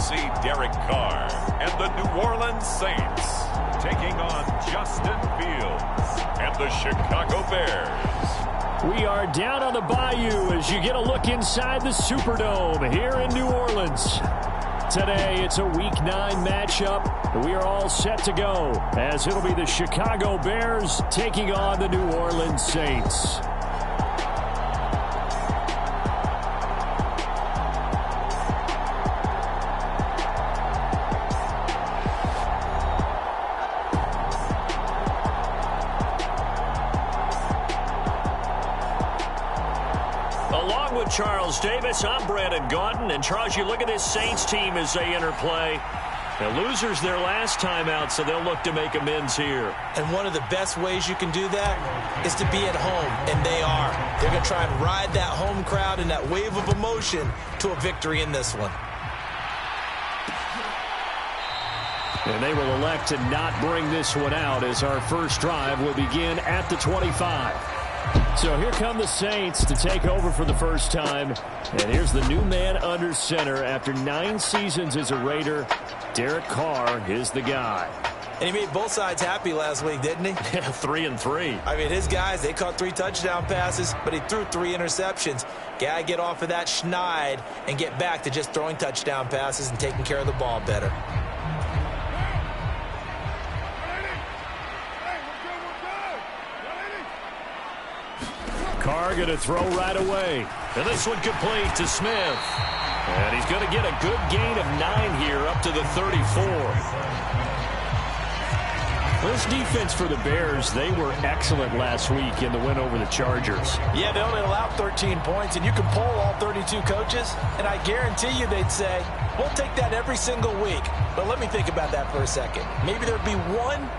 see Derek Carr and the New Orleans Saints taking on Justin Fields and the Chicago Bears. We are down on the bayou as you get a look inside the Superdome here in New Orleans. Today, it's a Week 9 matchup. We are all set to go as it'll be the Chicago Bears taking on the New Orleans Saints. Along with Charles Davis, I'm Brandon Gaudin. And Charles, you look at this Saints team as they enter play. The losers their last time out, so they'll look to make amends here. And one of the best ways you can do that is to be at home, and they are. They're going to try and ride that home crowd and that wave of emotion to a victory in this one. And they will elect to not bring this one out as our first drive will begin at the 25. So here come the Saints to take over for the first time. And here's the new man under center after 9 seasons as a Raider. Derek Carr is the guy. And he made both sides happy last week, didn't he? Yeah, 3-3. I mean, his guys, they caught 3 touchdown passes, but he threw 3 interceptions. Gotta get off of that schneid and get back to just throwing touchdown passes and taking care of the ball better. Carr going to throw right away. And this one complete to Smith. And he's going to get a good gain of 9 here up to the 34. This defense for the Bears, they were excellent last week in the win over the Chargers. Yeah, they only allowed 13 points, and you can poll all 32 coaches, and I guarantee you they'd say, we'll take that every single week. But let me think about that for a second. Maybe there'd be one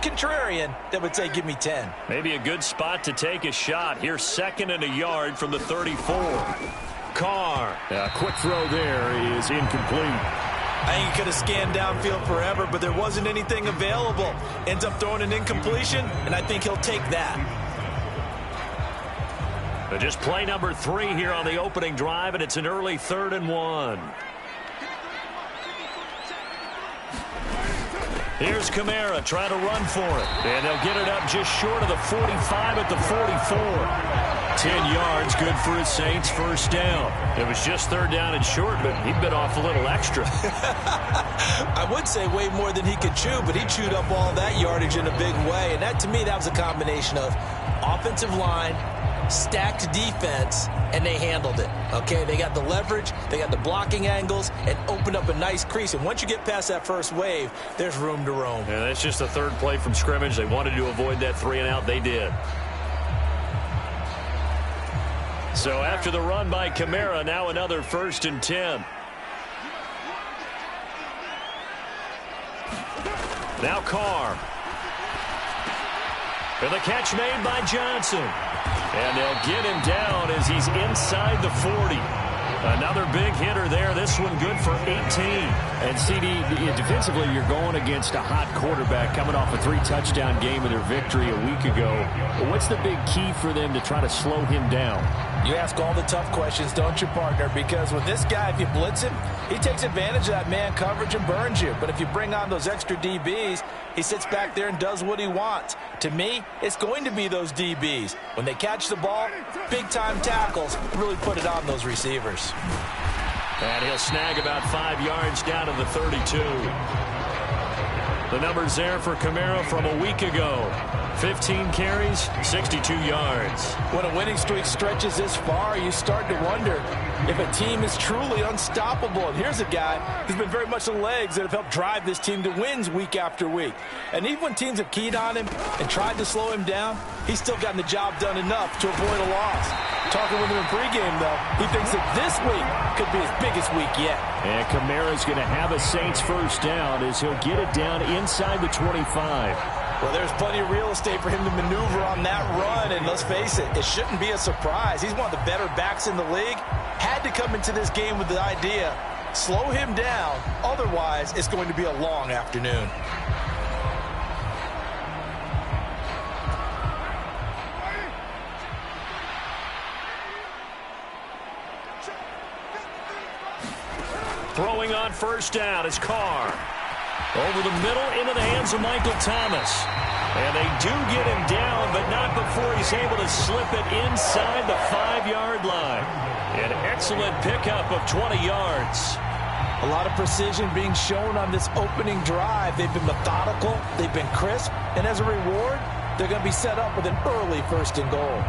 contrarian that would say, give me 10. Maybe a good spot to take a shot. Here's 2nd and a yard from the 34. Carr. A quick throw there is incomplete. I think he could have scanned downfield forever, but there wasn't anything available. Ends up throwing an incompletion, and I think he'll take that. Just play number 3 here on the opening drive, and it's an early 3rd and 1. Here's Kamara trying to run for it. And they'll get it up just short of the 45 at the 44. 10 yards, good for his Saints first down. It was just 3rd down and short, but he bit off a little extra. I would say way more than he could chew, but he chewed up all that yardage in a big way. And that, to me, that was a combination of offensive line, stacked defense, and they handled it. Okay, they got the leverage, they got the blocking angles, and opened up a nice crease. And once you get past that first wave, there's room to roam. Yeah, that's just the 3rd play from scrimmage. They wanted to avoid that 3 and out. They did. So after the run by Kamara, now another 1st and 10. Now Carr. And the catch made by Johnson. And they'll get him down as he's inside the 40. Another big hitter there. This one good for 18. And CD, defensively, you're going against a hot quarterback coming off a 3-touchdown game in their victory a week ago. What's the big key for them to try to slow him down? You ask all the tough questions, don't you, partner? Because with this guy, if you blitz him, he takes advantage of that man coverage and burns you. But if you bring on those extra DBs, he sits back there and does what he wants. To me, it's going to be those DBs. When they catch the ball, big-time tackles really put it on those receivers. And he'll snag about 5 yards down to the 32. The numbers there for Kamara from a week ago. 15 carries, 62 yards. When a winning streak stretches this far, you start to wonder if a team is truly unstoppable. And here's a guy who's been very much the legs that have helped drive this team to wins week after week. And even when teams have keyed on him and tried to slow him down, he's still gotten the job done enough to avoid a loss. Talking with him in pregame, though, he thinks that this week could be his biggest week yet. And Kamara's going to have a Saints first down as he'll get it down inside the 25. Well, there's plenty of real estate for him to maneuver on that run, and let's face it, it shouldn't be a surprise. He's one of the better backs in the league. Had to come into this game with the idea, slow him down, otherwise it's going to be a long afternoon. Throwing on first down is Carr. Over the middle into the hands of Michael Thomas. And they do get him down, but not before he's able to slip it inside the 5-yard line. An excellent pickup of 20 yards. A lot of precision being shown on this opening drive. They've been methodical, they've been crisp, and as a reward, they're going to be set up with an early 1st and goal.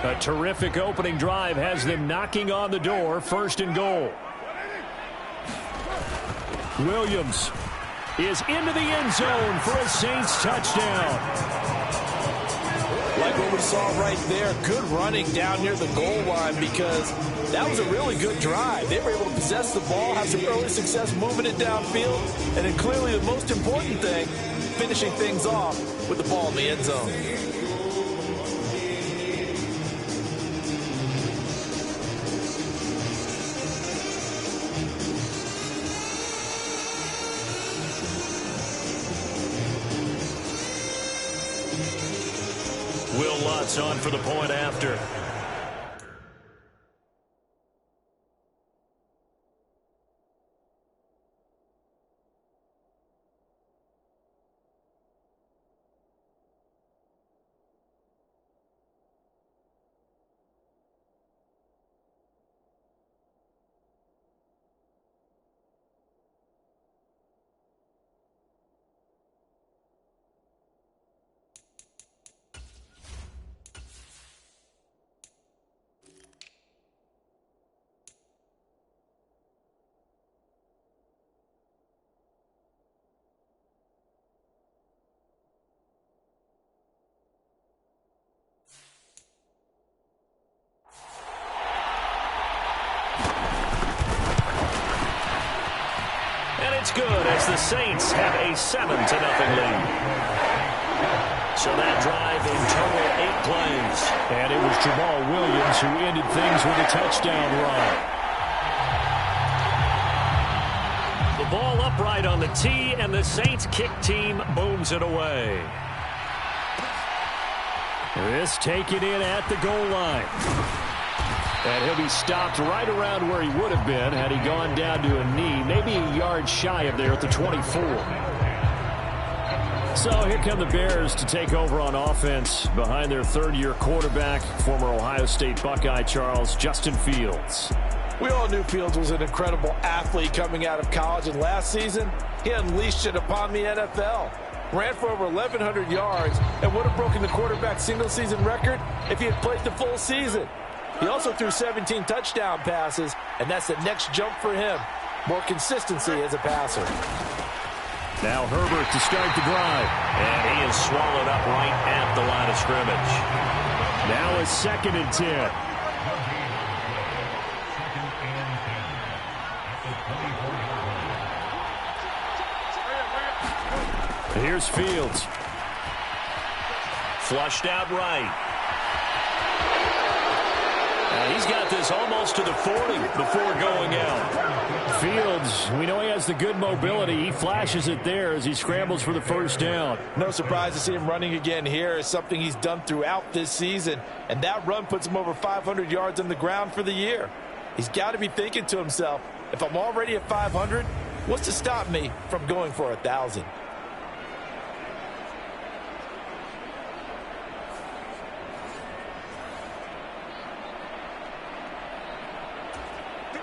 A terrific opening drive has them knocking on the door. 1st and goal. Williams is into the end zone for a Saints touchdown. Like what we saw right there, good running down near the goal line because that was a really good drive. They were able to possess the ball, have some early success moving it downfield, and then clearly the most important thing, finishing things off with the ball in the end zone. Will Lutz on for the point after. It's good as the Saints have a 7-0 lead. So that drive in total 8 plays. And it was Jamal Williams who ended things with a touchdown run. The ball upright on the tee, and the Saints kick team booms it away. This taken in at the goal line. And he'll be stopped right around where he would have been had he gone down to a knee, maybe a yard shy of there at the 24. So here come the Bears to take over on offense behind their 3rd-year quarterback, former Ohio State Buckeye Justin Fields. We all knew Fields was an incredible athlete coming out of college, and last season he unleashed it upon the NFL. Ran for over 1,100 yards and would have broken the quarterback single-season record if he had played the full season. He also threw 17 touchdown passes, and that's the next jump for him. More consistency as a passer. Now Herbert to start the drive. And he is swallowed up right at the line of scrimmage. Now a 2nd and 10. Here's Fields. Flushed out right. And he's got this almost to the 40 before going out. Fields, we know he has the good mobility. He flashes it there as he scrambles for the 1st down. No surprise to see him running again here. Is something he's done throughout this season. And that run puts him over 500 yards on the ground for the year. He's got to be thinking to himself, if I'm already at 500, what's to stop me from going for 1,000?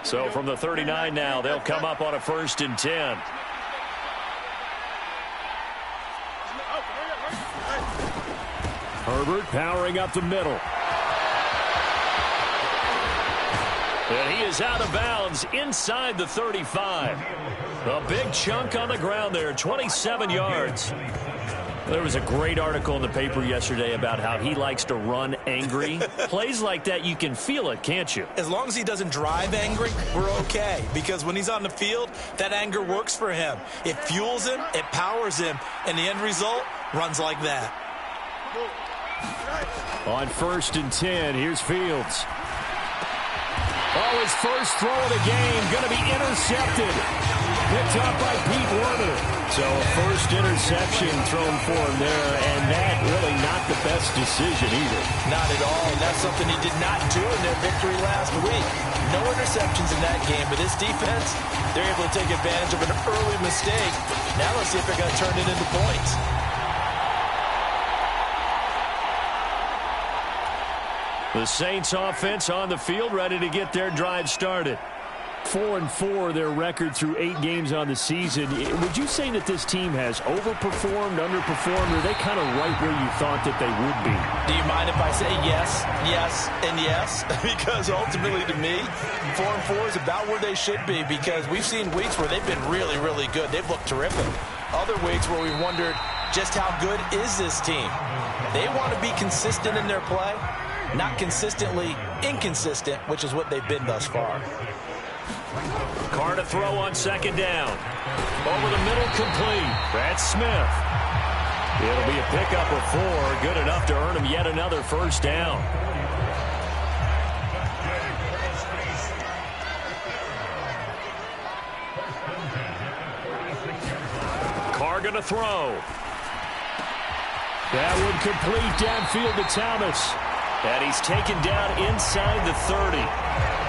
So from the 39 now, they'll come up on a 1st and 10. Herbert powering up the middle. And he is out of bounds inside the 35. A big chunk on the ground there, 27 yards. There was a great article in the paper yesterday about how he likes to run angry. Plays like that, you can feel it, can't you? As long as he doesn't drive angry, we're okay. Because when he's on the field, that anger works for him. It fuels him, it powers him, and the end result runs like that. On 1st and 10, here's Fields. Oh, his first throw of the game going to be intercepted. Picked up by Pete Werner. So a first interception thrown for him there, and that really not the best decision either. Not at all, and that's something he did not do in their victory last week. No interceptions in that game, but this defense, they're able to take advantage of an early mistake. Now let's see if they're going to turn it into points. The Saints offense on the field, ready to get their drive started. 4-4, their record through 8 games on the season. Would you say that this team has overperformed, underperformed, or are they kind of right where you thought that they would be? Do you mind if I say yes, yes, and yes? Because ultimately to me, 4-4 is about where they should be, because we've seen weeks where they've been really, really good. They've looked terrific. Other weeks where we've wondered just how good is this team. They want to be consistent in their play, not consistently inconsistent, which is what they've been thus far. Carr to throw on second down. Over the middle, complete. That's Smith. It'll be a pickup of 4. Good enough to earn him yet another first down. Carr going to throw. That would complete downfield to Thomas. And he's taken down inside the 30.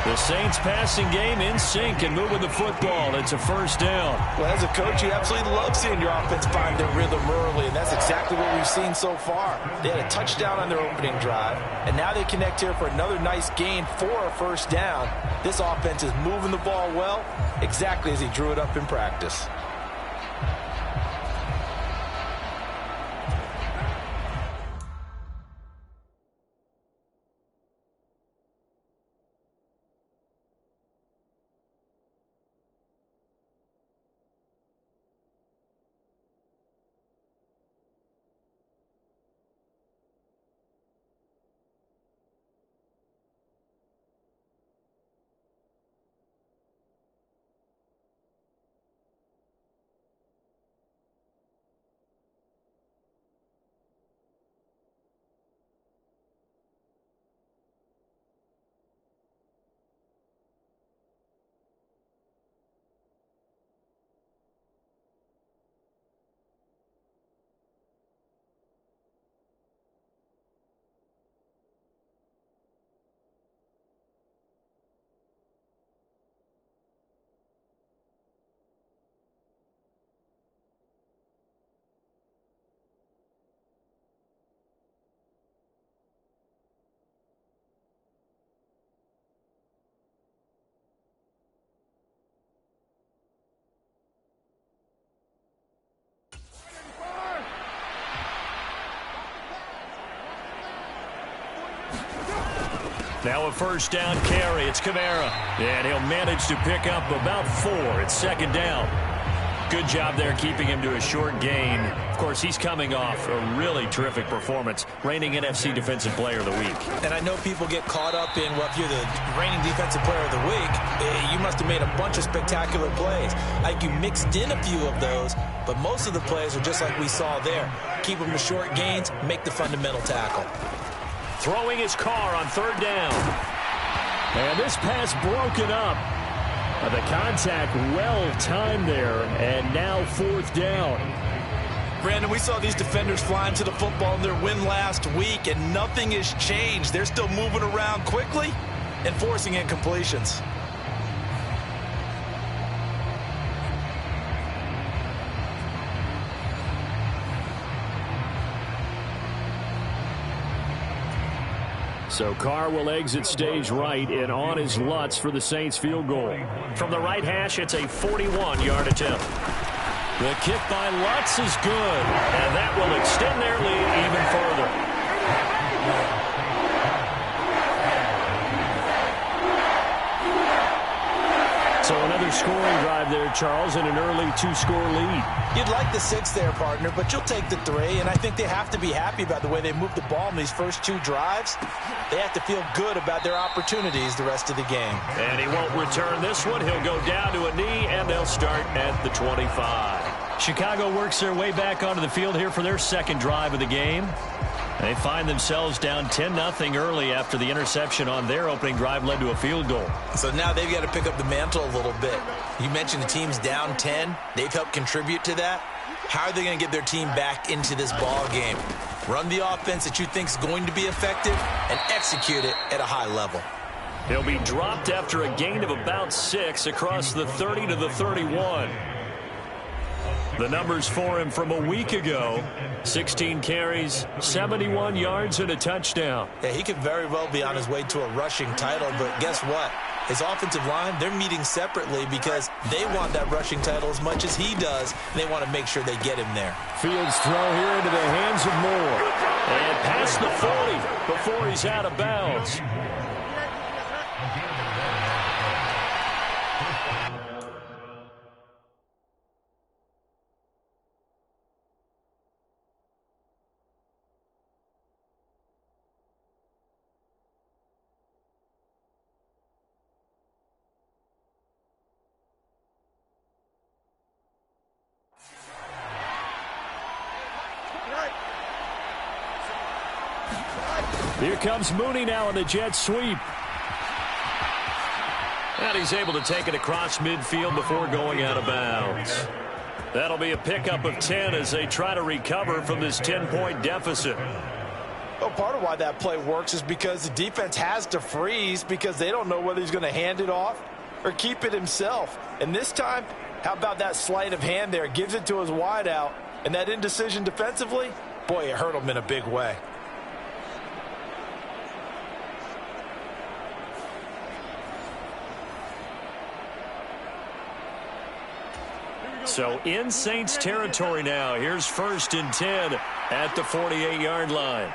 The Saints passing game in sync and moving the football. It's a first down. Well, as a coach, you absolutely love seeing your offense find their rhythm early, and that's exactly what we've seen so far. They had a touchdown on their opening drive, and now they connect here for another nice gain for a first down. This offense is moving the ball well, exactly as he drew it up in practice. Now a first down carry. It's Kamara. And he'll manage to pick up about 4. It's second down. Good job there keeping him to a short gain. Of course, he's coming off a really terrific performance, reigning NFC Defensive Player of the Week. And I know people get caught up in, well, if you're the reigning Defensive Player of the Week, you must have made a bunch of spectacular plays. I think you mixed in a few of those, but most of the plays are just like we saw there. Keep them to short gains, make the fundamental tackle. Throwing his Carr on third down. And this pass broken up. The contact well timed there, and now fourth down. Brandon, we saw these defenders flying to the football in their win last week, and nothing has changed. They're still moving around quickly and forcing incompletions. So Carr will exit stage right and on his Lutz for the Saints field goal. From the right hash, it's a 41-yard attempt. The kick by Lutz is good, and that will extend their lead even further. So another scoring drive there, Charles, and an early 2-score lead. You'd like the 6 there, partner, but you'll take the 3, and I think they have to be happy about the way they moved the ball in these first 2 drives. They have to feel good about their opportunities the rest of the game. And he won't return this one. He'll go down to a knee, and they'll start at the 25. Chicago works their way back onto the field here for their second drive of the game. They find themselves down 10-0 early after the interception on their opening drive led to a field goal. So now they've got to pick up the mantle a little bit. You mentioned the team's down 10. They've helped contribute to that. How are they going to get their team back into this ball game? Run the offense that you think is going to be effective and execute it at a high level. He'll be dropped after a gain of about 6 across the 30 to the 31. The numbers for him from a week ago: 16 carries, 71 yards, and a touchdown. Yeah, he could very well be on his way to a rushing title, but guess what? His offensive line, they're meeting separately because they want that rushing title as much as he does, and they want to make sure they get him there. Fields throw here into the hands of Moore. And past the 40 before he's out of bounds. Here comes Mooney now in the jet sweep. And he's able to take it across midfield before going out of bounds. That'll be a pickup of 10 as they try to recover from this 10-point deficit. Well, part of why that play works is because the defense has to freeze because they don't know whether he's going to hand it off or keep it himself. And this time, how about that sleight of hand there? Gives it to his wideout. And that indecision defensively, boy, it hurt him in a big way. So in Saints territory now. Here's 1st and 10 at the 48-yard line.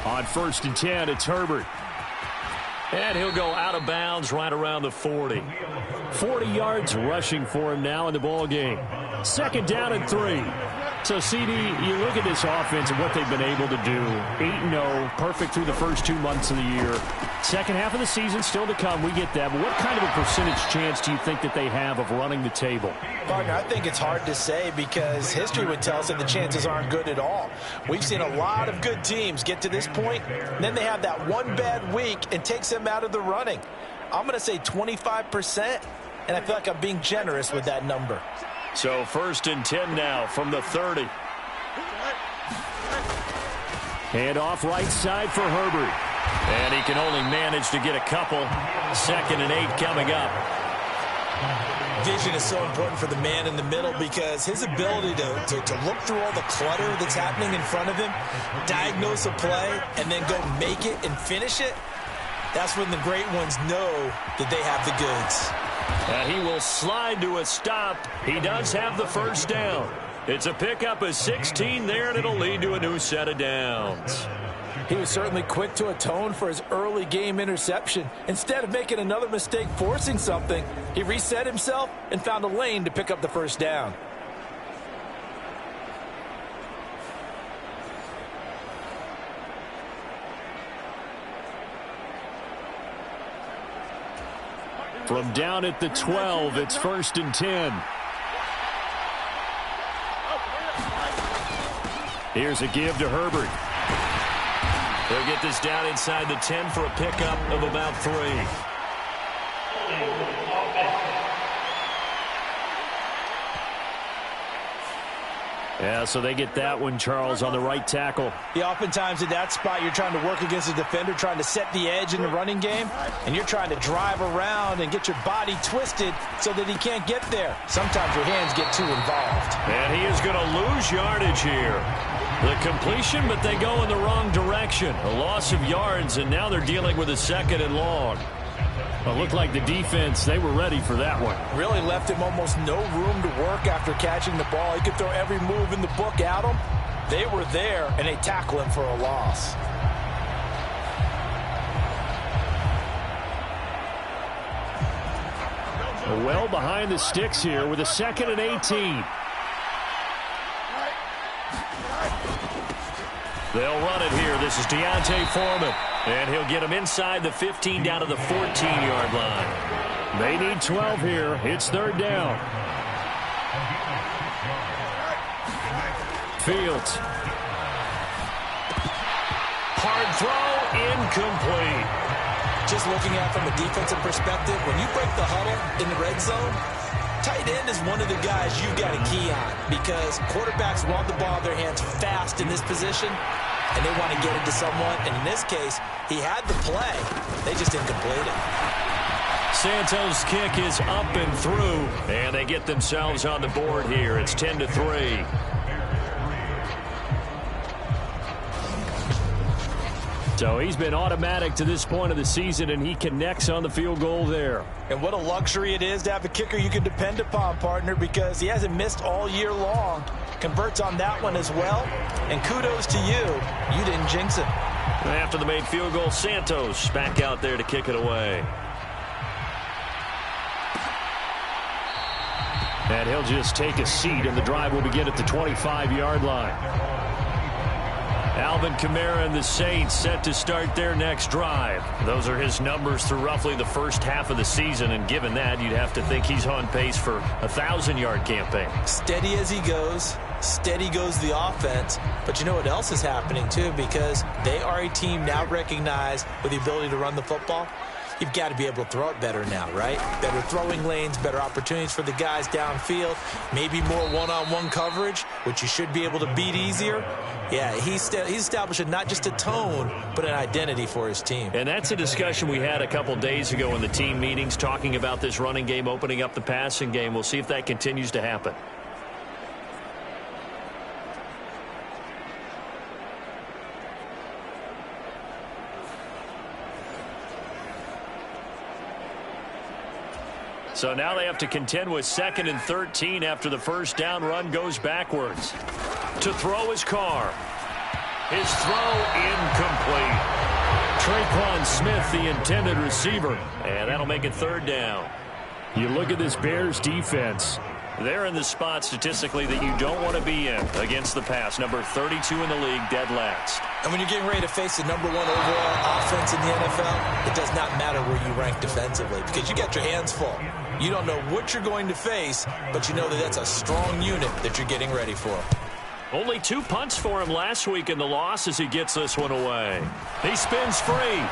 On 1st and 10, it's Herbert. And he'll go out of bounds right around the 40. 40 yards rushing for him now in the ball game. 2nd down and 3. So, CD, you look at this offense and what they've been able to do. 8-0, perfect through the first 2 months of the year. Second half of the season still to come. We get that. But what kind of a percentage chance do you think that they have of running the table? Partner, I think it's hard to say because history would tell us that the chances aren't good at all. We've seen a lot of good teams get to this point, and then they have that one bad week and takes them out of the running. I'm going to say 25%, and I feel like I'm being generous with that number. So 1st and 10 now from the 30. Hand off right side for Herbert. And he can only manage to get a couple. 2nd and 8 coming up. Vision is so important for the man in the middle because his ability to look through all the clutter that's happening in front of him, diagnose a play, and then go make it and finish it, that's when the great ones know that they have the goods. And he will slide to a stop. He does have the 1st down. It's a pickup of 16 there, and it'll lead to a new set of downs. He was certainly quick to atone for his early game interception. Instead of making another mistake forcing something, he reset himself and found a lane to pick up the 1st down. From down at the 12, it's 1st and 10. Here's a give to Herbert. They'll get this down inside the 10 for a pickup of about 3. Yeah, so they get that one, Charles, on the right tackle. Yeah, oftentimes in that spot, you're trying to work against a defender, trying to set the edge in the running game, and you're trying to drive around and get your body twisted so that he can't get there. Sometimes your hands get too involved. And he is going to lose yardage here. The completion, but they go in the wrong direction. A loss of yards, and now they're dealing with a 2nd and long. Well, it looked like the defense, they were ready for that one. Really left him almost no room to work after catching the ball. He could throw every move in the book at him. They were there, and they tackle him for a loss. Well behind the sticks here with a 2nd and 18. They'll run it here. This is Deontay Foreman. And he'll get him inside the 15 down to the 14-yard line. They need 12 here. It's 3rd down. Fields. Hard throw, incomplete. Just looking at it from a defensive perspective, when you break the huddle in the red zone, tight end is one of the guys you've got to key on because quarterbacks want the ball in their hands fast in this position, and they want to get it to someone. And in this case, he had the play. They just didn't complete it. Santos' kick is up and through, and they get themselves on the board here. It's 10-3. So he's been automatic to this point of the season, and he connects on the field goal there. And what a luxury it is to have a kicker you can depend upon, partner, because he hasn't missed all year long. Converts on that one as well. And kudos to you. You didn't jinx it. After the made field goal, Santos back out there to kick it away. And he'll just take a seat, and the drive will begin at the 25-yard line. Alvin Kamara and the Saints set to start their next drive. Those are his numbers through roughly the first half of the season, and given that, you'd have to think he's on pace for a 1,000-yard campaign. Steady as he goes. Steady goes the offense. But you know what else is happening, too, because they are a team now recognized with the ability to run the football. You've got to be able to throw it better now, right? Better throwing lanes, better opportunities for the guys downfield, maybe more one-on-one coverage, which you should be able to beat easier. Yeah, he's establishing not just a tone, but an identity for his team. And that's a discussion we had a couple days ago in the team meetings, talking about this running game, opening up the passing game. We'll see if that continues to happen. So now they have to contend with 2nd and 13 after the first down run goes backwards. To throw is Carr. His throw incomplete. Traquan Smith, the intended receiver. And that'll make it 3rd down. You look at this Bears defense. They're in the spot statistically that you don't want to be in against the pass. Number 32 in the league, dead last. And when you're getting ready to face the #1 overall offense in the NFL, it does not matter where you rank defensively because you got your hands full. You don't know what you're going to face, but you know that that's a strong unit that you're getting ready for. Only 2 punts for him last week in the loss as he gets this one away. He spins free.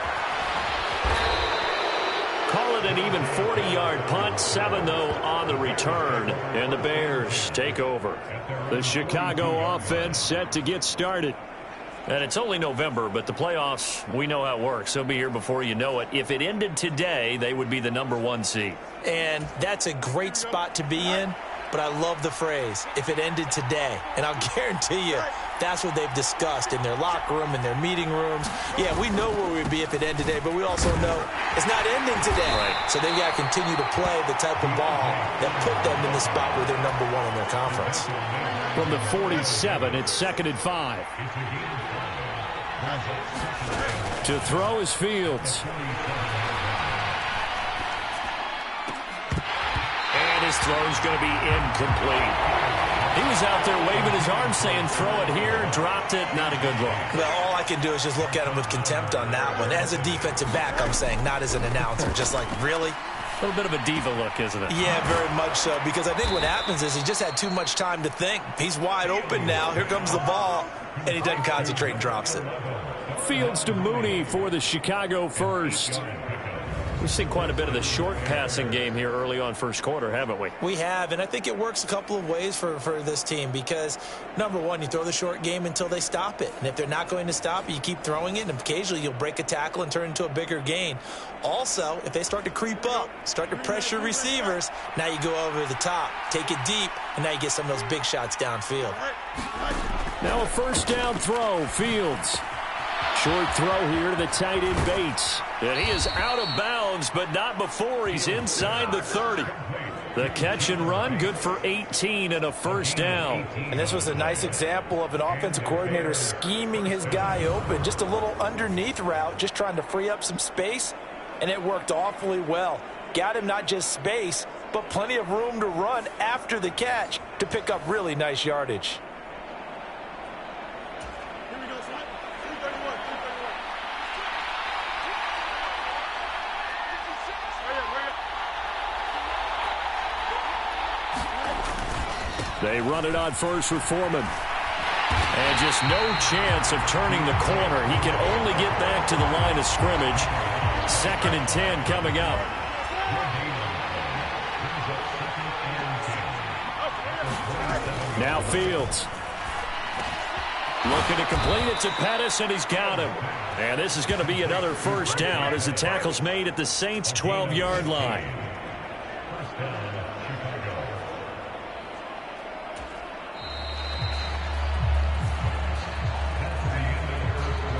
Call it an even 40-yard punt, 7 though on the return, and the Bears take over. The Chicago offense set to get started. And it's only November, but the playoffs, we know how it works. They'll be here before you know it. If it ended today, they would be the #1 seed. And that's a great spot to be in, but I love the phrase, if it ended today. And I'll guarantee you, that's what they've discussed in their locker room, in their meeting rooms. Yeah, we know where we'd be if it ended today, but we also know it's not ending today. Right. So they've got to continue to play the type of ball that put them in the spot where they're #1 in their conference. From the 47, it's 2nd and 5. To throw is Fields. And his throw's going to be incomplete. He was out there waving his arms saying, throw it here, dropped it, not a good look. Well, all I can do is just look at him with contempt on that one. As a defensive back, I'm saying, not as an announcer. Just like, really? A little bit of a diva look, isn't it? Yeah, very much so, because I think what happens is he just had too much time to think. He's wide open now. Here comes the ball, and he doesn't concentrate and drops it. Fields to Mooney for the Chicago first. We've seen quite a bit of the short passing game here early on first quarter, haven't we? We have, and I think it works a couple of ways for this team because, #1, you throw the short game until they stop it. And if they're not going to stop it, you keep throwing it, and occasionally you'll break a tackle and turn it into a bigger gain. Also, if they start to creep up, start to pressure receivers, now you go over the top, take it deep, and now you get some of those big shots downfield. Now a first down throw, Fields. Short throw here to the tight end Bates. And he is out of bounds, but not before he's inside the 30. The catch and run, good for 18 and a first down. And this was a nice example of an offensive coordinator scheming his guy open. Just a little underneath route, just trying to free up some space, and it worked awfully well. Got him not just space, but plenty of room to run after the catch to pick up really nice yardage. They run it on first with Foreman. And just no chance of turning the corner. He can only get back to the line of scrimmage. 2nd and 10 coming up. Now Fields. Looking to complete it to Pettis, and he's got him. And this is going to be another first down as the tackle's made at the Saints' 12-yard line.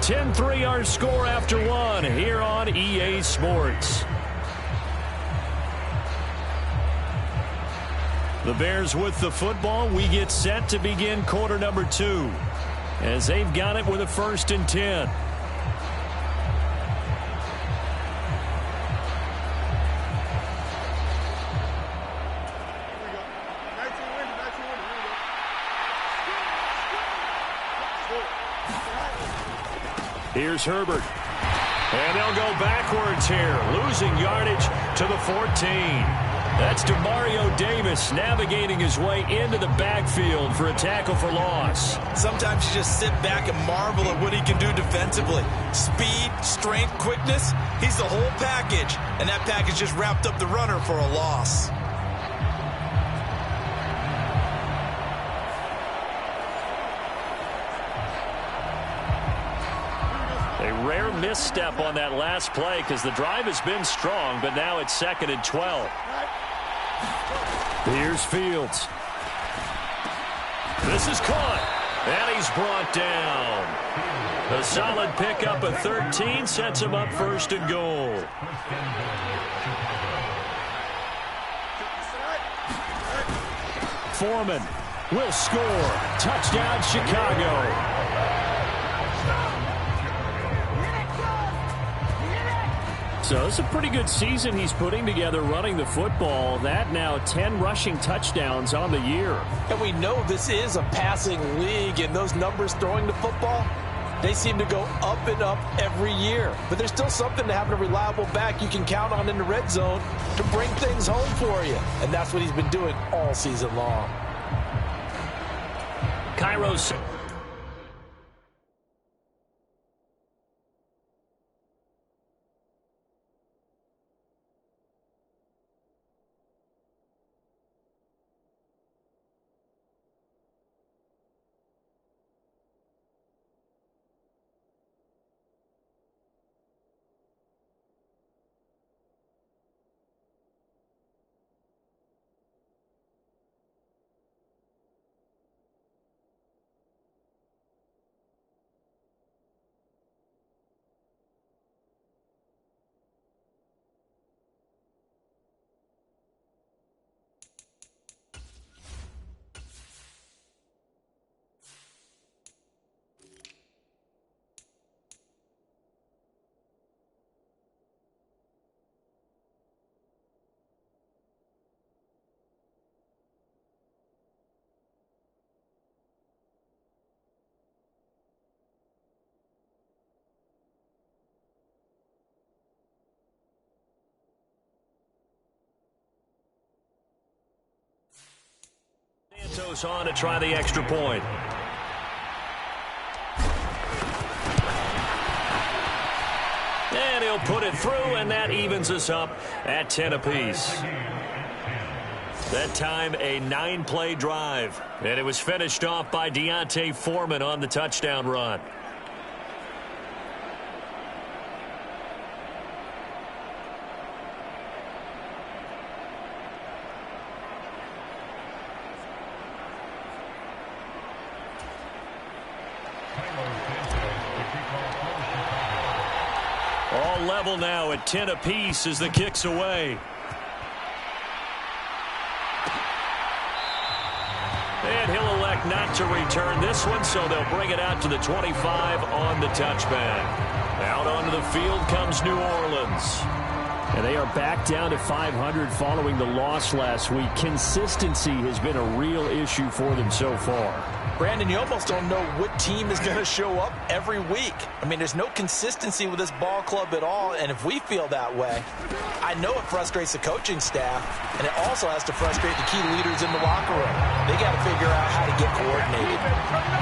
(10-3) our score after one here on EA Sports. The Bears with the football. We get set to begin quarter number 2 as they've got it with a 1st and 10. Here's Herbert. And they'll go backwards here, losing yardage to the 14. That's DeMario Davis navigating his way into the backfield for a tackle for loss. Sometimes you just sit back and marvel at what he can do defensively. Speed, strength, quickness, he's the whole package. And that package just wrapped up the runner for a loss. A rare misstep on that last play because the drive has been strong, but now it's 2nd and 12. Here's Fields. This is caught, and he's brought down. A solid pickup of 13 sets him up 1st and goal. Foreman will score. Touchdown, Chicago. So it's a pretty good season he's putting together running the football. That now 10 rushing touchdowns on the year. And we know this is a passing league, and those numbers throwing the football, they seem to go up and up every year. But there's still something to having a reliable back you can count on in the red zone to bring things home for you. And that's what he's been doing all season long. Kairos. Santos on to try the extra point. And he'll put it through, and that evens us up at 10 apiece. That time a 9-play drive, and it was finished off by Deontay Foreman on the touchdown run. All level now at 10 apiece as the kick's away. And he'll elect not to return this one, so they'll bring it out to the 25 on the touchback. Out onto the field comes New Orleans. And they are back down to 500 following the loss last week. Consistency has been a real issue for them so far. Brandon, you almost don't know what team is going to show up every week. I mean, there's no consistency with this ball club at all, and if we feel that way, I know it frustrates the coaching staff, and it also has to frustrate the key leaders in the locker room. They got to figure out how to get coordinated.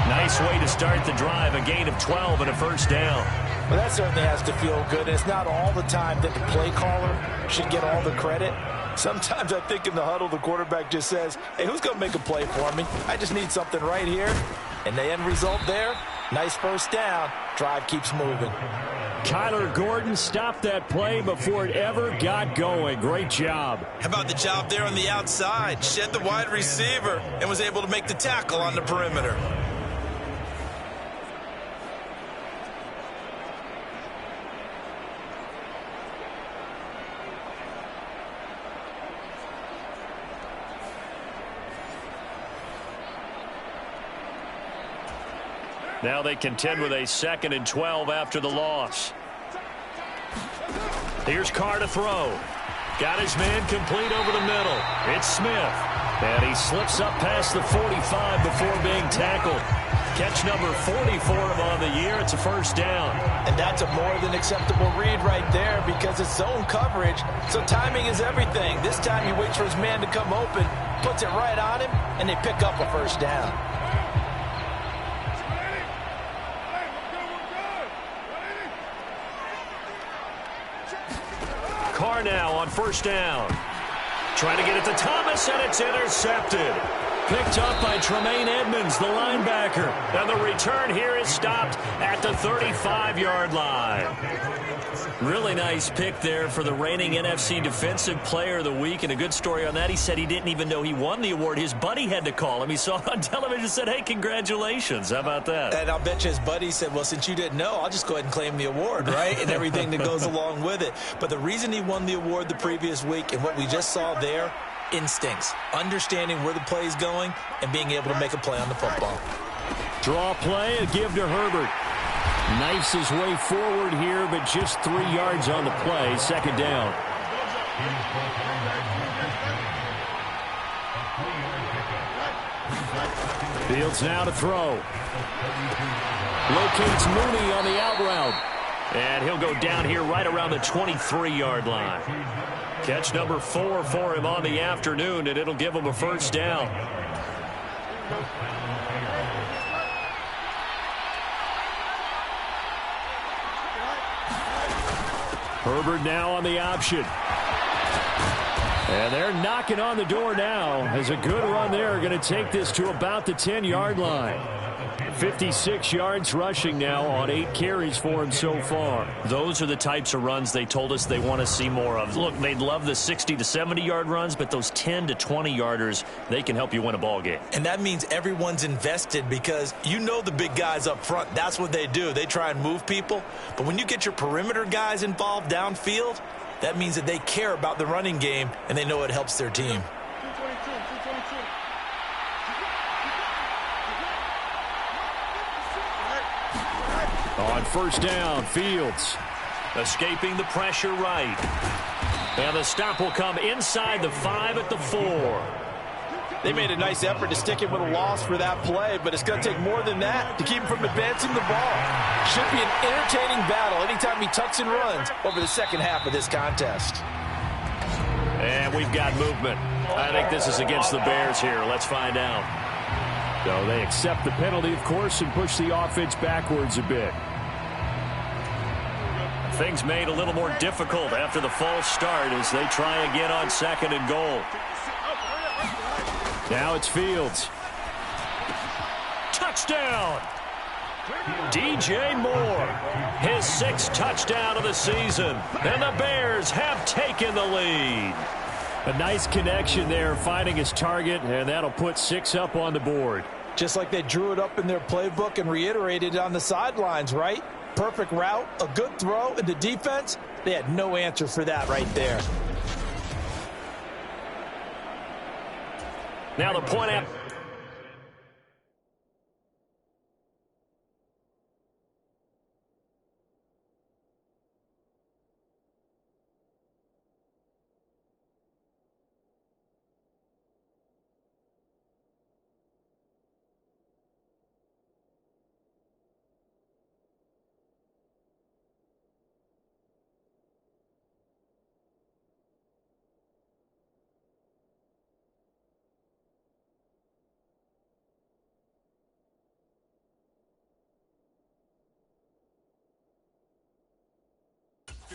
Nice way to start the drive, a gain of 12 and a first down. Well, that certainly has to feel good. It's not all the time that the play caller should get all the credit. Sometimes I think in the huddle, the quarterback just says, hey, who's going to make a play for me? I just need something right here. And the end result there, nice first down. Drive keeps moving. Kyler Gordon stopped that play before it ever got going. Great job. How about the job there on the outside? Shed the wide receiver and was able to make the tackle on the perimeter. Now they contend with a 2nd and 12 after the loss. Here's Carr to throw. Got his man complete over the middle. It's Smith. And he slips up past the 45 before being tackled. Catch number 40 for him on the year. It's a first down. And that's a more than acceptable read right there because it's zone coverage, so timing is everything. This time he waits for his man to come open, puts it right on him, and they pick up a first down. Carr now on first down. Trying to get it to Thomas, and it's intercepted. Picked up by Tremaine Edmonds, the linebacker. And the return here is stopped at the 35-yard line. Really nice pick there for the reigning NFC Defensive Player of the Week. And a good story on that, he said he didn't even know he won the award. His buddy had to call him. He saw it on television and said, hey, congratulations. How about that? And I'll bet you his buddy said, well, since you didn't know, I'll just go ahead and claim the award, right? And everything that goes along with it. But the reason he won the award the previous week and what we just saw there, instincts, understanding where the play is going and being able to make a play on the football. Draw play, a give to Herbert. Knifes his way forward here, but just 3 yards on the play. Second down. Fields now to throw. Locates Mooney on the out route. And he'll go down here right around the 23-yard line. Catch number 4 for him on the afternoon, and it'll give him a first down. Herbert now on the option. And they're knocking on the door now as a good run there. Going to take this to about the 10-yard line. 56 yards rushing now on 8 carries for him so far. Those are the types of runs they told us they want to see more of. Look, they'd love the 60 to 70-yard runs, but those 10 to 20-yarders, they can help you win a ball game. And that means everyone's invested because you know the big guys up front. That's what they do. They try and move people. But when you get your perimeter guys involved downfield, that means that they care about the running game and they know it helps their team. On first down, Fields. Escaping the pressure right. And the stop will come inside the 5 at the 4. They made a nice effort to stick him with a loss for that play, but it's going to take more than that to keep him from advancing the ball. Should be an entertaining battle anytime he tucks and runs over the second half of this contest. And we've got movement. I think this is against the Bears here. Let's find out. So they accept the penalty, of course, and push the offense backwards a bit. Things made a little more difficult after the false start as they try again on 2nd and goal. Now it's Fields. Touchdown! DJ Moore, his 6th touchdown of the season, and the Bears have taken the lead. A nice connection there, finding his target, and that'll put 6 up on the board. Just like they drew it up in their playbook and reiterated it on the sidelines, right? Perfect route, a good throw, and the defense, they had no answer for that right there. Now the point out.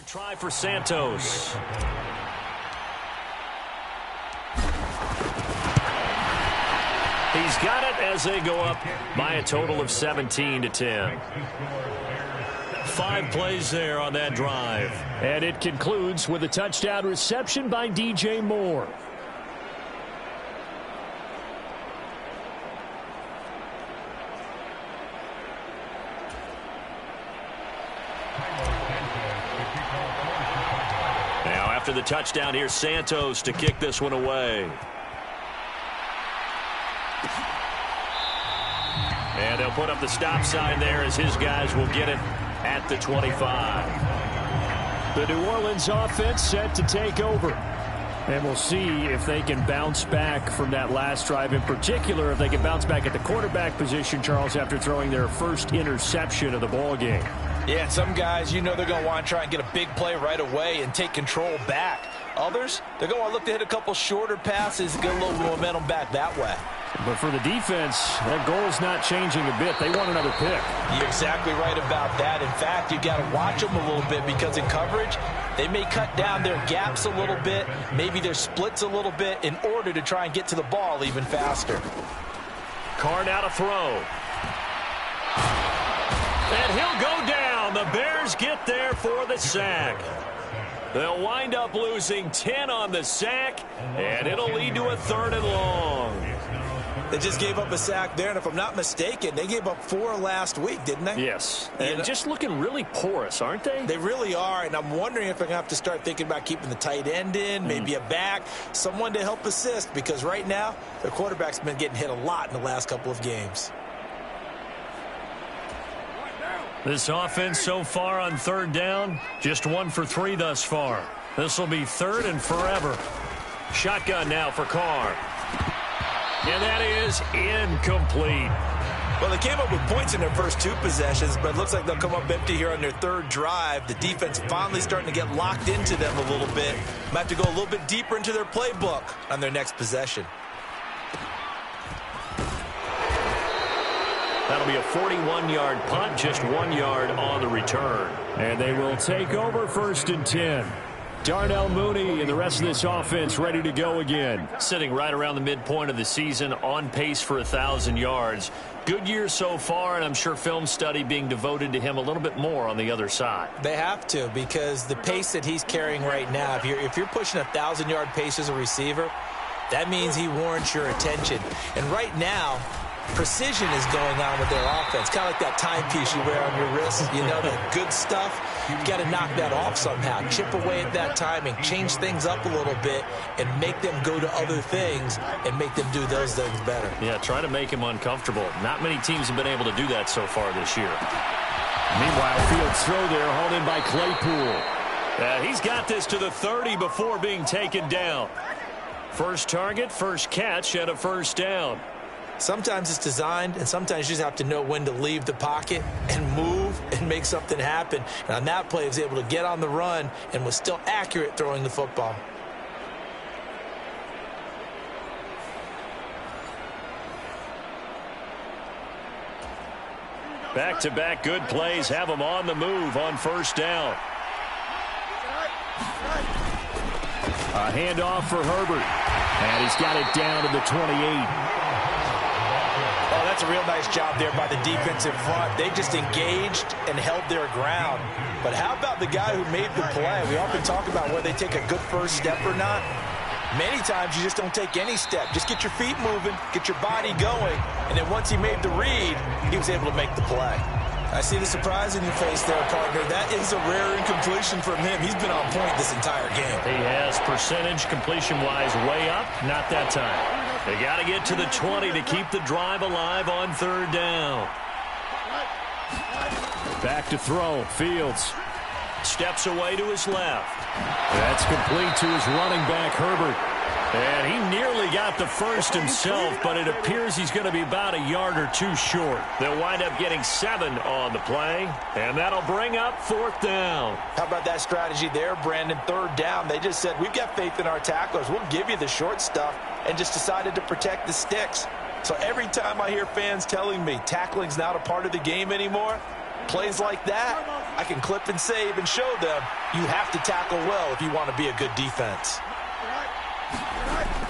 Try for Santos. He's got it as they go up by a total of 17-10. 5 plays there on that drive. And it concludes with a touchdown reception by DJ Moore. Now after the touchdown, here's Santos to kick this one away. And they'll put up the stop sign there as his guys will get it at the 25. The New Orleans offense set to take over. And we'll see if they can bounce back from that last drive. In particular, if they can bounce back at the quarterback position, Charles, after throwing their first interception of the ball game. Yeah, and some guys, you know they're going to want to try and get a big play right away and take control back. Others, they're going to look to hit a couple shorter passes and get a little momentum back that way. But for the defense, that goal's not changing a bit. They want another pick. You're exactly right about that. In fact, you've got to watch them a little bit because in coverage, they may cut down their gaps a little bit, maybe their splits a little bit in order to try and get to the ball even faster. Carr now to throw. And he'll go down. The Bears get there for the sack. They'll wind up losing 10 on the sack, and it'll lead to a 3rd and long. They just gave up a sack there, and if I'm not mistaken, they gave up 4 last week, didn't they? Yes. And just looking really porous, aren't they? They really are, and I'm wondering if they're going to have to start thinking about keeping the tight end in, maybe a back, someone to help assist, because right now, their quarterback's been getting hit a lot in the last couple of games. This offense so far on 3rd down, just 1 for 3 thus far. This will be 3rd and forever. Shotgun now for Carr. And that is incomplete. Well, they came up with points in their first 2 possessions, but it looks like they'll come up empty here on their 3rd drive. The defense finally starting to get locked into them a little bit. Might have to go a little bit deeper into their playbook on their next possession. That'll be a 41-yard punt, just 1 yard on the return. And they will take over 1st and 10. Darnell Mooney and the rest of this offense ready to go again. Sitting right around the midpoint of the season, on pace for 1,000 yards. Good year so far, and I'm sure film study being devoted to him a little bit more on the other side. They have to, because the pace that he's carrying right now, if you're pushing 1,000-yard pace as a receiver, that means he warrants your attention. And right now, precision is going on with their offense. Kind of like that timepiece you wear on your wrist. You know, the good stuff. You've got to knock that off somehow. Chip away at that timing. Change things up a little bit and make them go to other things and make them do those things better. Yeah, try to make him uncomfortable. Not many teams have been able to do that so far this year. Meanwhile, Fields' throw there hauled in by Claypool. He's got this to the 30 before being taken down. First target, first catch, and a 1st down. Sometimes it's designed, and sometimes you just have to know when to leave the pocket and move and make something happen. And on that play, he was able to get on the run and was still accurate throwing the football. Back-to-back good plays have him on the move on 1st down. A handoff for Herbert. And he's got it down to the 28. Oh, that's a real nice job there by the defense in front. They just engaged and held their ground. But how about the guy who made the play? We often talk about whether they take a good first step or not. Many times you just don't take any step. Just get your feet moving, get your body going, and then once he made the read, he was able to make the play. I see the surprise in your face there, partner. That is a rare incompletion from him. He's been on point this entire game. He has percentage completion-wise way up. Not that time. They got to get to the 20 to keep the drive alive on 3rd down. Back to throw. Fields steps away to his left. That's complete to his running back, Herbert. And he nearly got the first himself, but it appears he's going to be about a yard or 2 short. They'll wind up getting 7 on the play, and that'll bring up 4th down. How about that strategy there, Brandon? 3rd down. They just said, we've got faith in our tacklers. We'll give you the short stuff, and just decided to protect the sticks. So every time I hear fans telling me tackling's not a part of the game anymore, plays like that, I can clip and save and show them you have to tackle well if you want to be a good defense.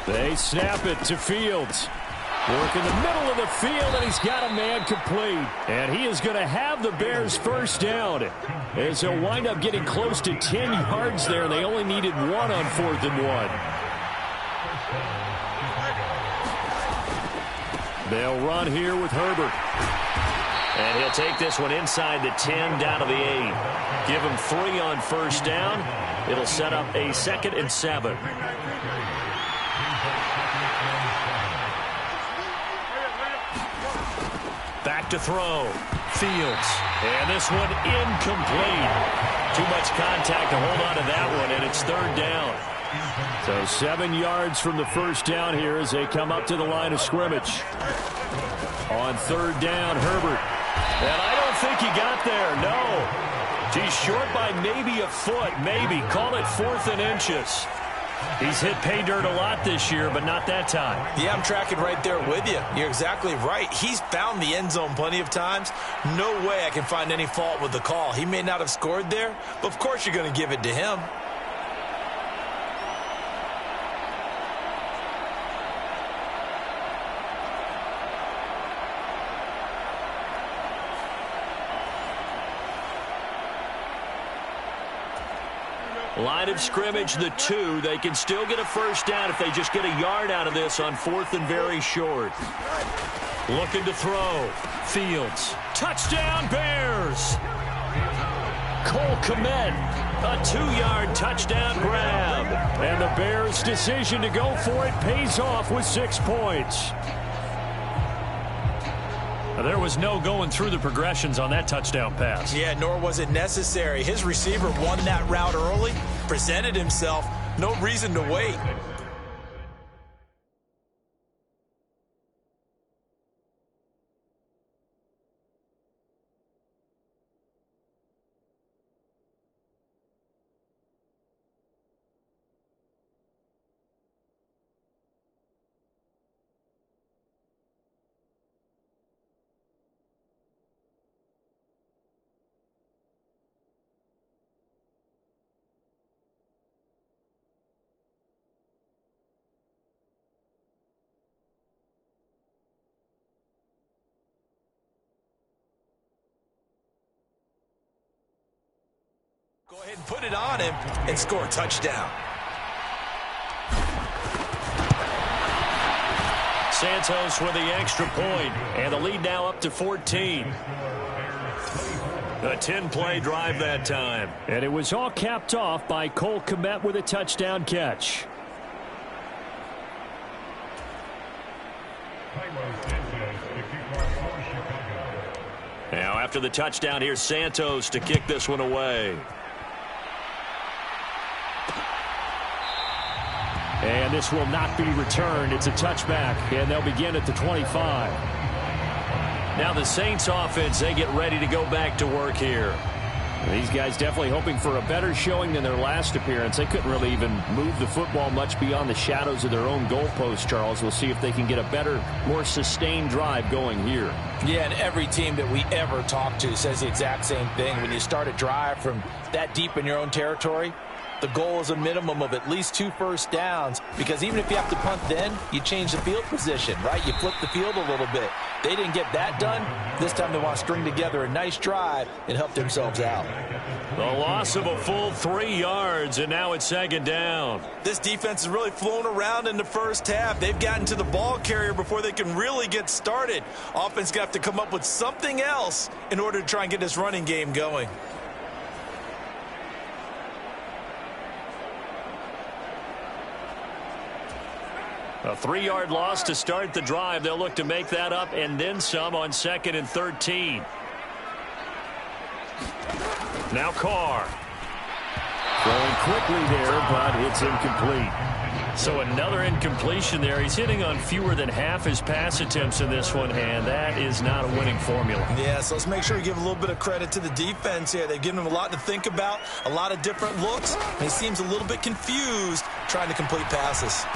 They snap it to Fields. Work in the middle of the field, and he's got a man complete. And he is going to have the Bears first down, as they'll wind up getting close to 10 yards there. They only needed 1 on 4th and 1. They'll run here with Herbert. And he'll take this one inside the 10 down to the 8. Give him 3 on first down. It'll set up a 2nd and 7. Back to throw. Fields. And this one incomplete. Too much contact to hold on to that one, and it's 3rd down. So 7 yards from the first down here as they come up to the line of scrimmage. On 3rd down, Herbert. And I don't think he got there, no. He's short by maybe a foot, maybe. Call it 4th and inches. He's hit pay dirt a lot this year, but not that time. Yeah, I'm tracking right there with you. You're exactly right. He's found the end zone plenty of times. No way I can find any fault with the call. He may not have scored there, but of course you're going to give it to him. Line of scrimmage, the 2. They can still get a first down if they just get a yard out of this on 4th and very short. Looking to throw. Fields. Touchdown, Bears! Cole Kmet, a 2-yard touchdown grab. And the Bears' decision to go for it pays off with 6 points. There was no going through the progressions on that touchdown pass. Yeah, nor was it necessary. His receiver won that route early, presented himself, no reason to wait. Go ahead and put it on him and score a touchdown. Santos with the extra point, and the lead now up to 14. A 10-play drive that time. And it was all capped off by Cole Kmet with a touchdown catch. Now after the touchdown, here's Santos to kick this one away. And this will not be returned. It's a touchback, and they'll begin at the 25. Now the Saints offense, they get ready to go back to work here. These guys definitely hoping for a better showing than their last appearance. They couldn't really even move the football much beyond the shadows of their own goalpost, Charles. We'll see if they can get a better, more sustained drive going here. Yeah, and every team that we ever talk to says the exact same thing. When you start a drive from that deep in your own territory, the goal is a minimum of at least 2 first downs, because even if you have to punt then, you change the field position, right? You flip the field a little bit. They didn't get that done. This time they want to string together a nice drive and help themselves out. The loss of a full 3 yards, and now it's 2nd down. This defense is really flown around in the first half. They've gotten to the ball carrier before they can really get started. Offense got to come up with something else in order to try and get this running game going. A 3-yard loss to start the drive. They'll look to make that up and then some on 2nd and 13. Now Carr. Going quickly there, but it's incomplete. So another incompletion there. He's hitting on fewer than half his pass attempts in this one, and that is not a winning formula. Yeah, so let's make sure we give a little bit of credit to the defense here. They've given him a lot to think about, a lot of different looks, and he seems a little bit confused trying to complete passes.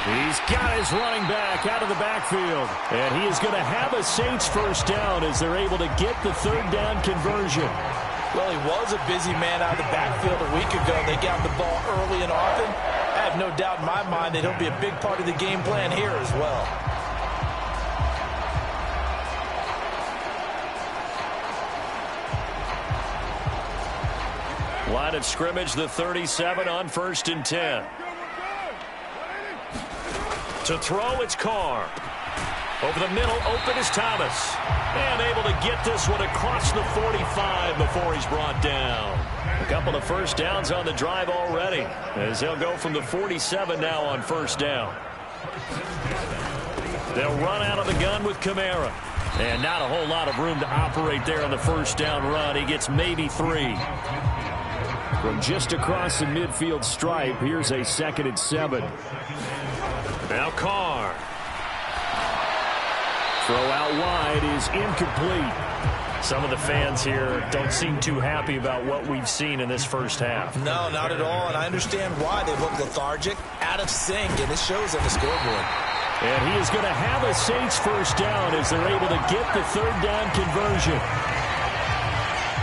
He's got his running back out of the backfield, and he is going to have a Saints first down as they're able to get the 3rd down conversion. Well, he was a busy man out of the backfield a week ago. They got the ball early and often. I have no doubt in my mind that he'll be a big part of the game plan here as well. Line of scrimmage, the 37 on 1st and 10. To throw, it's Carr. Over the middle, open is Thomas. And able to get this one across the 45 before he's brought down. A couple of first downs on the drive already, as they'll go from the 47 now on 1st down. They'll run out of the gun with Kamara. And not a whole lot of room to operate there on the 1st down run. He gets maybe 3. From just across the midfield stripe, here's a 2nd and 7. Now Carr. Throw out wide is incomplete. Some of the fans here don't seem too happy about what we've seen in this first half. No, not at all, and I understand why. They look lethargic, out of sync, and it shows on the scoreboard. And he is going to have a Saints first down as they're able to get the 3rd down conversion.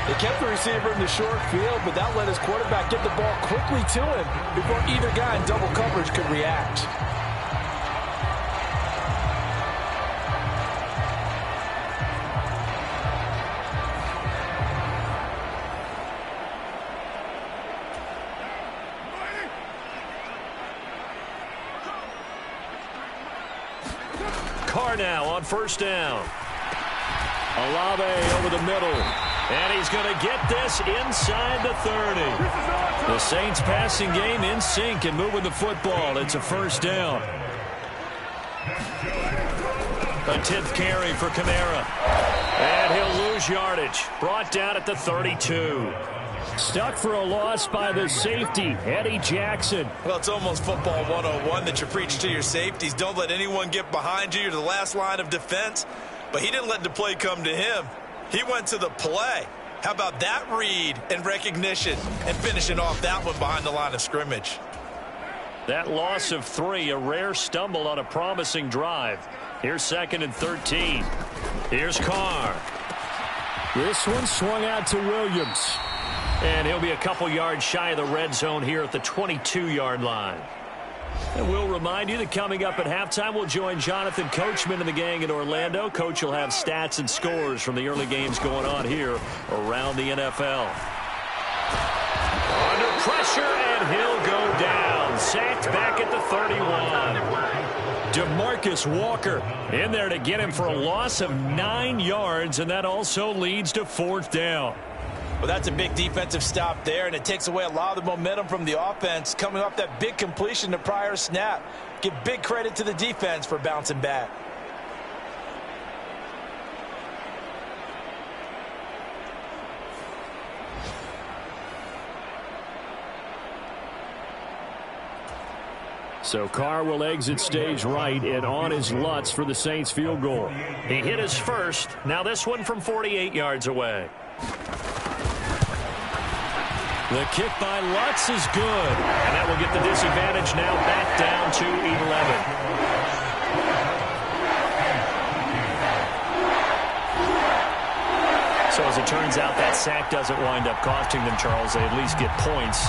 They kept the receiver in the short field, but that let his quarterback get the ball quickly to him before either guy in double coverage could react. Carr now on 1st down. Olave over the middle. And he's going to get this inside the 30. The Saints passing game in sync and moving the football. It's a 1st down. A 10th carry for Kamara. And he'll lose yardage. Brought down at the 32. Stuck for a loss by the safety, Eddie Jackson. Well, it's almost football 101 that you preach to your safeties. Don't let anyone get behind you. You're the last line of defense. But he didn't let the play come to him. He went to the play. How about that read and recognition and finishing off that one behind the line of scrimmage? That loss of 3, a rare stumble on a promising drive. Here's 2nd and 13. Here's Carr. This one swung out to Williams. And he'll be a couple yards shy of the red zone here at the 22-yard line. And we'll remind you that coming up at halftime, we'll join Jonathan Coachman and the gang in Orlando. Coach will have stats and scores from the early games going on here around the NFL. Under pressure, and he'll go down. Sacked back at the 31. DeMarcus Walker in there to get him for a loss of 9 yards, and that also leads to 4th down. Well, that's a big defensive stop there, and it takes away a lot of the momentum from the offense coming off that big completion the prior snap. Give big credit to the defense for bouncing back. So Carr will exit stage right and on his Lutz for the Saints field goal. He hit his first. Now this one from 48 yards away. The kick by Lutz is good. And that will get the disadvantage now back down to 11. So as it turns out, that sack doesn't wind up costing them, Charles. They at least get points.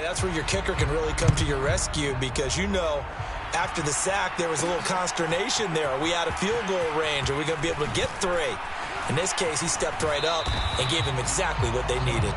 that's where your kicker can really come to your rescue because after the sack, there was a little consternation there. Are we out of field goal range? Are we going to be able to get 3? In this case, he stepped right up and gave them exactly what they needed.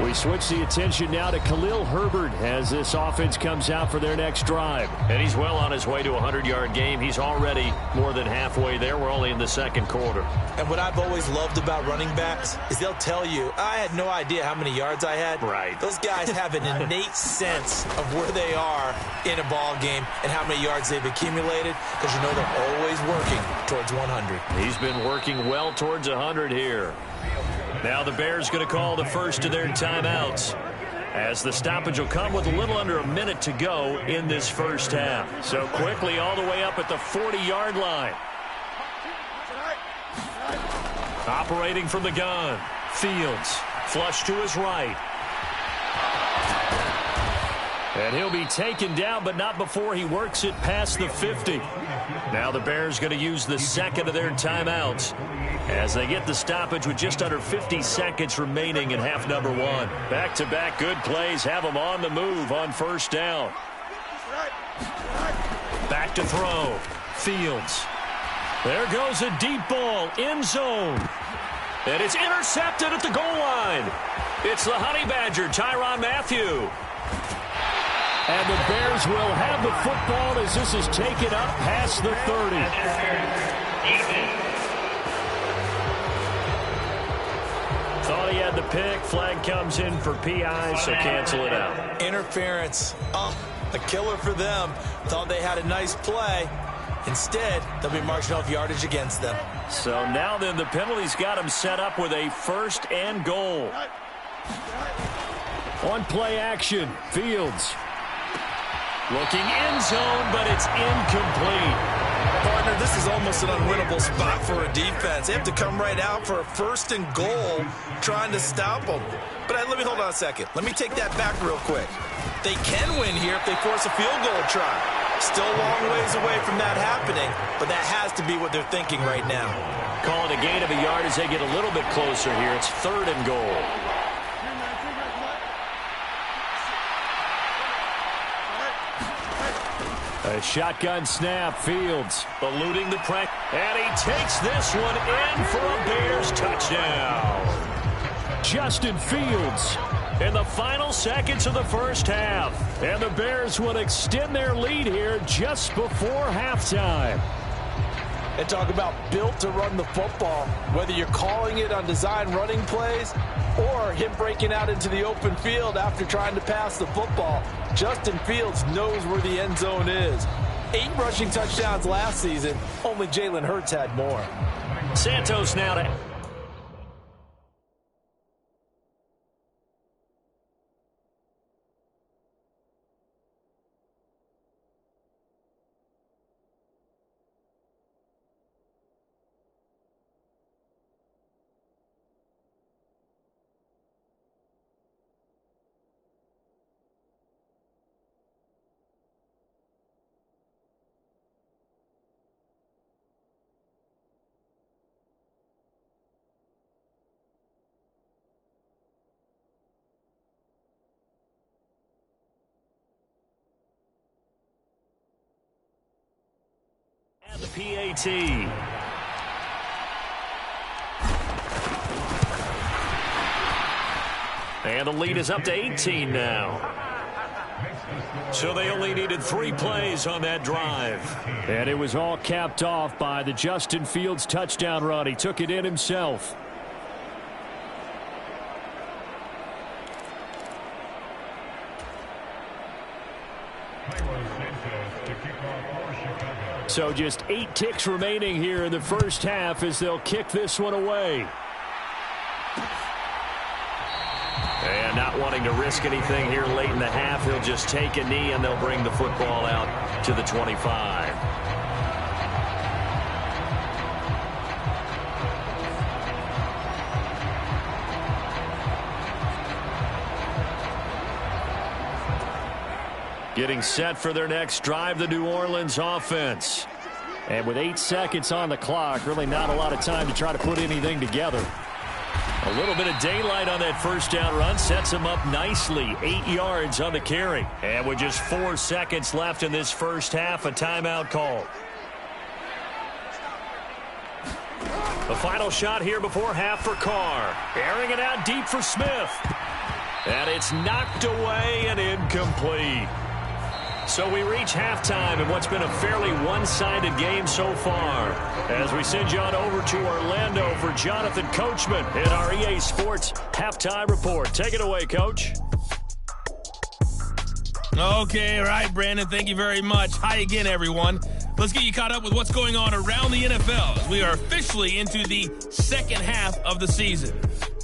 We switch the attention now to Khalil Herbert as this offense comes out for their next drive. And he's well on his way to a 100-yard game. He's already more than halfway there. We're only in the second quarter. And what I've always loved about running backs is they'll tell you, I had no idea how many yards I had. Right. Those guys have an innate sense of where they are in a ball game and how many yards they've accumulated because they're always working towards 100. He's been working well towards 100 here. Now the Bears going to call the first of their timeouts as the stoppage will come with a little under a minute to go in this first half. So quickly all the way up at the 40-yard line. Operating from the gun. Fields flush to his right. And he'll be taken down, but not before he works it past the 50. Now the Bears going to use the second of their timeouts as they get the stoppage with just under 50 seconds remaining in half number 1. Back-to-back good plays have them on the move on first down. Back to throw. Fields. There goes a deep ball, end zone. And it's intercepted at the goal line. It's the Honey Badger, Tyrann Mathieu. And the Bears will have the football as this is taken up past the 30. Thought he had the pick. Flag comes in for PI, so cancel it out. Interference. A killer for them. Thought they had a nice play. Instead, they'll be marching off yardage against them. So now then the penalty's got him set up with a first and goal. On play action, Fields. Looking end zone, but it's incomplete. Partner, this is almost an unwinnable spot for a defense. They have to come right out for a first and goal trying to stop them. But let me hold on a second. Let me take that back real quick. They can win here if they force a field goal try. Still a long ways away from that happening, but that has to be what they're thinking right now. Calling a gain of a yard as they get a little bit closer here. It's third and goal. A shotgun snap, Fields eluding the pressure. And he takes this one in for a Bears touchdown. Justin Fields in the final seconds of the first half. And the Bears will extend their lead here just before halftime. And talk about built to run the football. Whether you're calling it on design running plays or him breaking out into the open field after trying to pass the football, Justin Fields knows where the end zone is. 8 rushing touchdowns last season. Only Jalen Hurts had more. Santos now to... the PAT. And the lead is up to 18 now. So they only needed 3 plays on that drive. And it was all capped off by the Justin Fields touchdown run. He took it in himself. So just 8 ticks remaining here in the first half as they'll kick this one away. And not wanting to risk anything here late in the half, he'll just take a knee and they'll bring the football out to the 25. Getting set for their next drive, the New Orleans offense. And with 8 seconds on the clock, really not a lot of time to try to put anything together. A little bit of daylight on that first down run sets him up nicely. 8 yards on the carry. And with just 4 seconds left in this first half, a timeout call. The final shot here before half for Carr. Airing it out deep for Smith. And it's knocked away and incomplete. So we reach halftime in what's been a fairly one-sided game so far. As we send you on over to Orlando for Jonathan Coachman in our EA Sports Halftime Report. Take it away, Coach. Okay, right, Brandon. Thank you very much. Hi again, everyone. Let's get you caught up with what's going on around the NFL as we are officially into the second half of the season.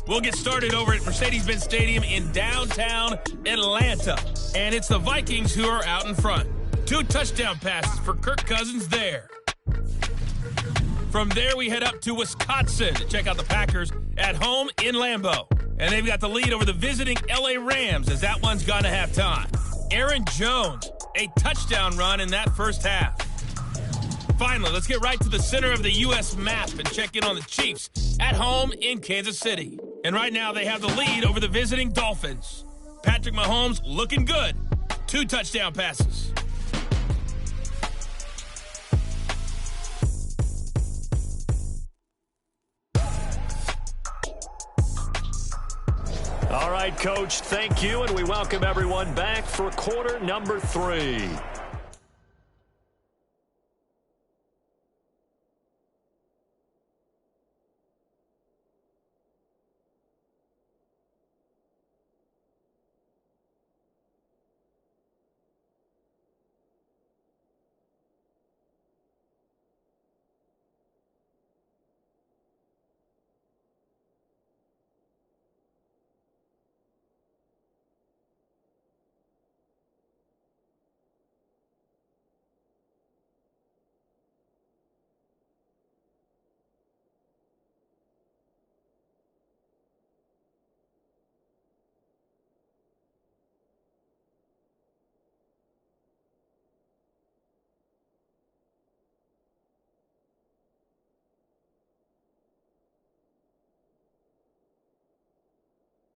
We'll get started over at Mercedes-Benz Stadium in downtown Atlanta. And it's the Vikings who are out in front. 2 touchdown passes for Kirk Cousins there. From there, we head up to Wisconsin to check out the Packers at home in Lambeau. And they've got the lead over the visiting L.A. Rams as that one's gone to halftime. Aaron Jones, a touchdown run in that first half. Finally, let's get right to the center of the U.S. map and check in on the Chiefs at home in Kansas City. And right now they have the lead over the visiting Dolphins. Patrick Mahomes looking good. 2 touchdown passes. All right, Coach, thank you, and we welcome everyone back for quarter number 3.